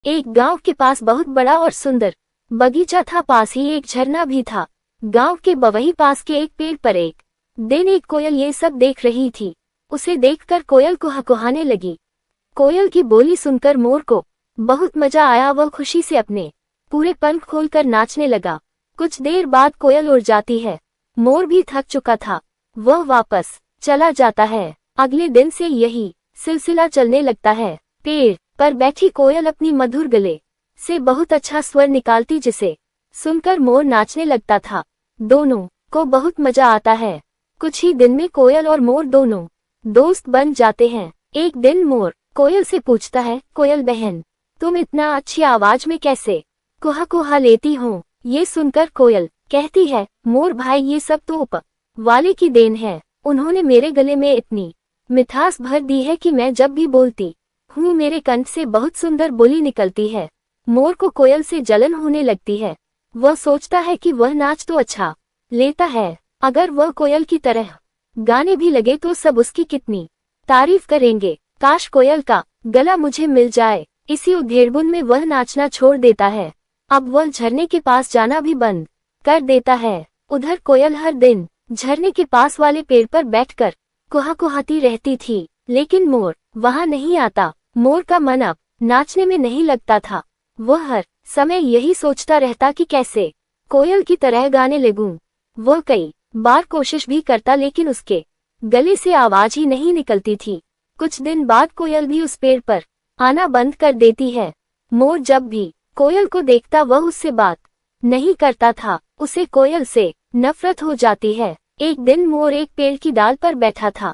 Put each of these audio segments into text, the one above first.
एक गांव के पास बहुत बड़ा और सुंदर बगीचा था। पास ही एक झरना भी था। गांव के बवही पास के एक पेड़ पर एक दिन एक कोयल ये सब देख रही थी। उसे देखकर कोयल कुहकुहाने लगी। कोयल की बोली सुनकर मोर को बहुत मजा आया। वह खुशी से अपने पूरे पंख खोलकर नाचने लगा। कुछ देर बाद कोयल उड़ जाती है। मोर भी थक चुका था, वह वापस चला जाता है। अगले दिन से यही सिलसिला चलने लगता है। पेड़ पर बैठी कोयल अपनी मधुर गले से बहुत अच्छा स्वर निकालती, जिसे सुनकर मोर नाचने लगता था। दोनों को बहुत मजा आता है। कुछ ही दिन में कोयल और मोर दोनों दोस्त बन जाते हैं। एक दिन मोर कोयल से पूछता है, कोयल बहन, तुम इतना अच्छी आवाज में कैसे कुहा लेती हो? ये सुनकर कोयल कहती है, मोर भाई, ये सब तो ऊपर वाले की देन है। उन्होंने मेरे गले में इतनी मिठास भर दी है कि मैं जब भी बोलती हूँ मेरे कंठ से बहुत सुंदर बोली निकलती है। मोर को कोयल से जलन होने लगती है। वह सोचता है कि वह नाच तो अच्छा लेता है, अगर वह कोयल की तरह गाने भी लगे तो सब उसकी कितनी तारीफ करेंगे। काश कोयल का गला मुझे मिल जाए। इसी उधेड़बुन में वह नाचना छोड़ देता है। अब वह झरने के पास जाना भी बंद कर देता है। उधर कोयल हर दिन झरने के पास वाले पेड़ पर बैठकर कुहाती रहती थी, लेकिन मोर वहां नहीं आता। मोर का मन अब नाचने में नहीं लगता था। वह हर समय यही सोचता रहता कि कैसे कोयल की तरह गाने लगूं। वह कई बार कोशिश भी करता, लेकिन उसके गले से आवाज ही नहीं निकलती थी। कुछ दिन बाद कोयल भी उस पेड़ पर आना बंद कर देती है। मोर जब भी कोयल को देखता वह उससे बात नहीं करता था। उसे कोयल से नफरत हो जाती है। एक दिन मोर एक पेड़ की डाल पर बैठा था,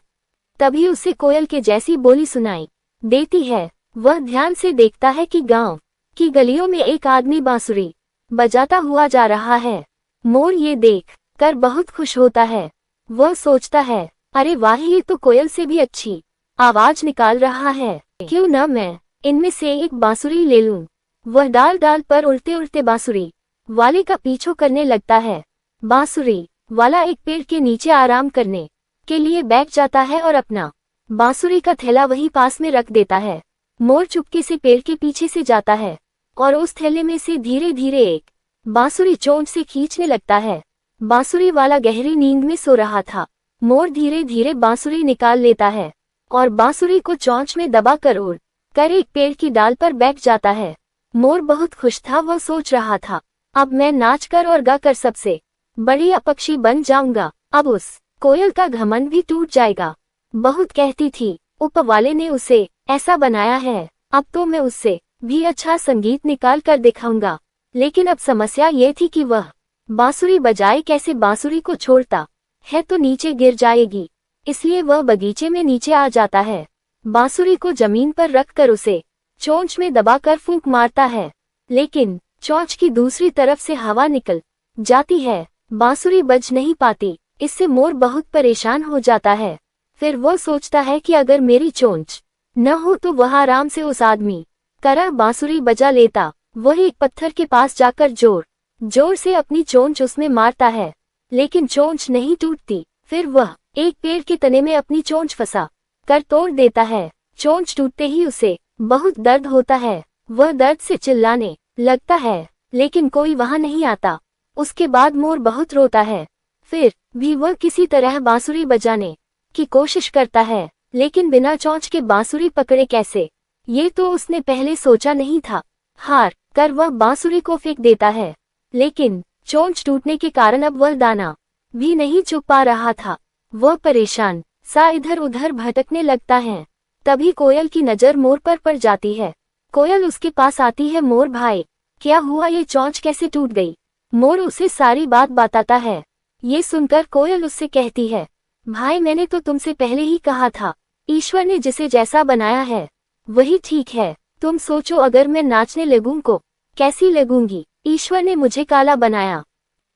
तभी उसे कोयल के जैसी बोली सुनाई देती है। वह ध्यान से देखता है कि गांव की गलियों में एक आदमी बांसुरी बजाता हुआ जा रहा है। मोर ये देख कर बहुत खुश होता है। वह सोचता है, अरे वाह, ये तो कोयल से भी अच्छी आवाज निकाल रहा है। क्यों न मैं इनमें से एक बांसुरी ले लूं। वह डाल डाल पर उड़ते उड़ते बांसुरी वाले का पीछा करने लगता है। बांसुरी वाला एक पेड़ के नीचे आराम करने के लिए बैठ जाता है और अपना बांसुरी का थैला वहीं पास में रख देता है। मोर चुपके से पेड़ के पीछे से जाता है और उस थैले में से धीरे धीरे एक बांसुरी चोंच से खींचने लगता है। बांसुरी वाला गहरी नींद में सो रहा था। मोर धीरे धीरे बांसुरी निकाल लेता है और बांसुरी को चोंच में दबा कर उड़ कर एक पेड़ की डाल पर बैठ जाता है। मोर बहुत खुश था। वह सोच रहा था, अब मैं नाचकर और गाकर सबसे बढ़िया पक्षी बन जाऊंगा। अब उस कोयल का घमंड भी टूट जाएगा। बहुत कहती थी, ऊपर वाले ने उसे ऐसा बनाया है, अब तो मैं उससे भी अच्छा संगीत निकाल कर दिखाऊंगा। लेकिन अब समस्या ये थी कि वह बांसुरी बजाए कैसे। बांसुरी को छोड़ता है तो नीचे गिर जाएगी, इसलिए वह बगीचे में नीचे आ जाता है। बांसुरी को जमीन पर रखकर उसे चोंच में दबाकर फूंक मारता है, लेकिन चोंच की दूसरी तरफ से हवा निकल जाती है। बांसुरी बज नहीं पाती। इससे मोर बहुत परेशान हो जाता है। फिर वह सोचता है कि अगर मेरी चोंच न हो तो वह आराम से उस आदमी तरह बांसुरी बजा लेता। वह एक पत्थर के पास जाकर जोर जोर से अपनी चोंच उसमें मारता है, लेकिन चोंच नहीं टूटती। फिर वह एक पेड़ के तने में अपनी चोंच फंसा कर तोड़ देता है। चोंच टूटते ही उसे बहुत दर्द होता है। वह दर्द से चिल्लाने लगता है, लेकिन कोई वहां नहीं आता। उसके बाद मोर बहुत रोता है। फिर भी वह किसी तरह बांसुरी बजाने की कोशिश करता है, लेकिन बिना चोंच के बांसुरी पकड़े कैसे, ये तो उसने पहले सोचा नहीं था। हार कर वह बांसुरी को फेंक देता है, लेकिन चोंच टूटने के कारण अब वह दाना भी नहीं चुग पा रहा था। वह परेशान सा इधर उधर भटकने लगता है। तभी कोयल की नजर मोर पर पड़ जाती है। कोयल उसके पास आती है, मोर भाई, क्या हुआ, ये चोंच कैसे टूट गई? मोर उसे सारी बात बताता है। ये सुनकर कोयल उससे कहती है, भाई, मैंने तो तुमसे पहले ही कहा था, ईश्वर ने जिसे जैसा बनाया है वही ठीक है। तुम सोचो, अगर मैं नाचने लगूं को कैसी लगूंगी? ईश्वर ने मुझे काला बनाया,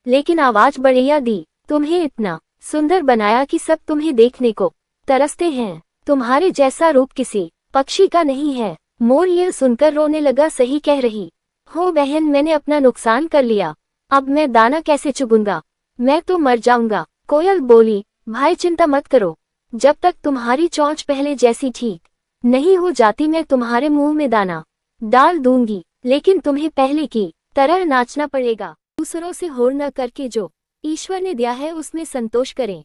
लेकिन आवाज बढ़िया दी। तुम्हें इतना सुंदर बनाया कि सब तुम्हें देखने को तरसते हैं। तुम्हारे जैसा रूप किसी पक्षी का नहीं है। मोर यह सुनकर रोने लगा। सही कह रही हो बहन, मैंने अपना नुकसान कर लिया। अब मैं दाना कैसे चुगूंगा? मैं तो मर जाऊंगा। कोयल बोली, भाई चिंता मत करो, जब तक तुम्हारी चोंच पहले जैसी ठीक नहीं हो जाती मैं तुम्हारे मुंह में दाना डाल दूंगी, लेकिन तुम्हें पहले की तरह नाचना पड़ेगा। दूसरों से होड़ न करके जो ईश्वर ने दिया है उसमें संतोष करें।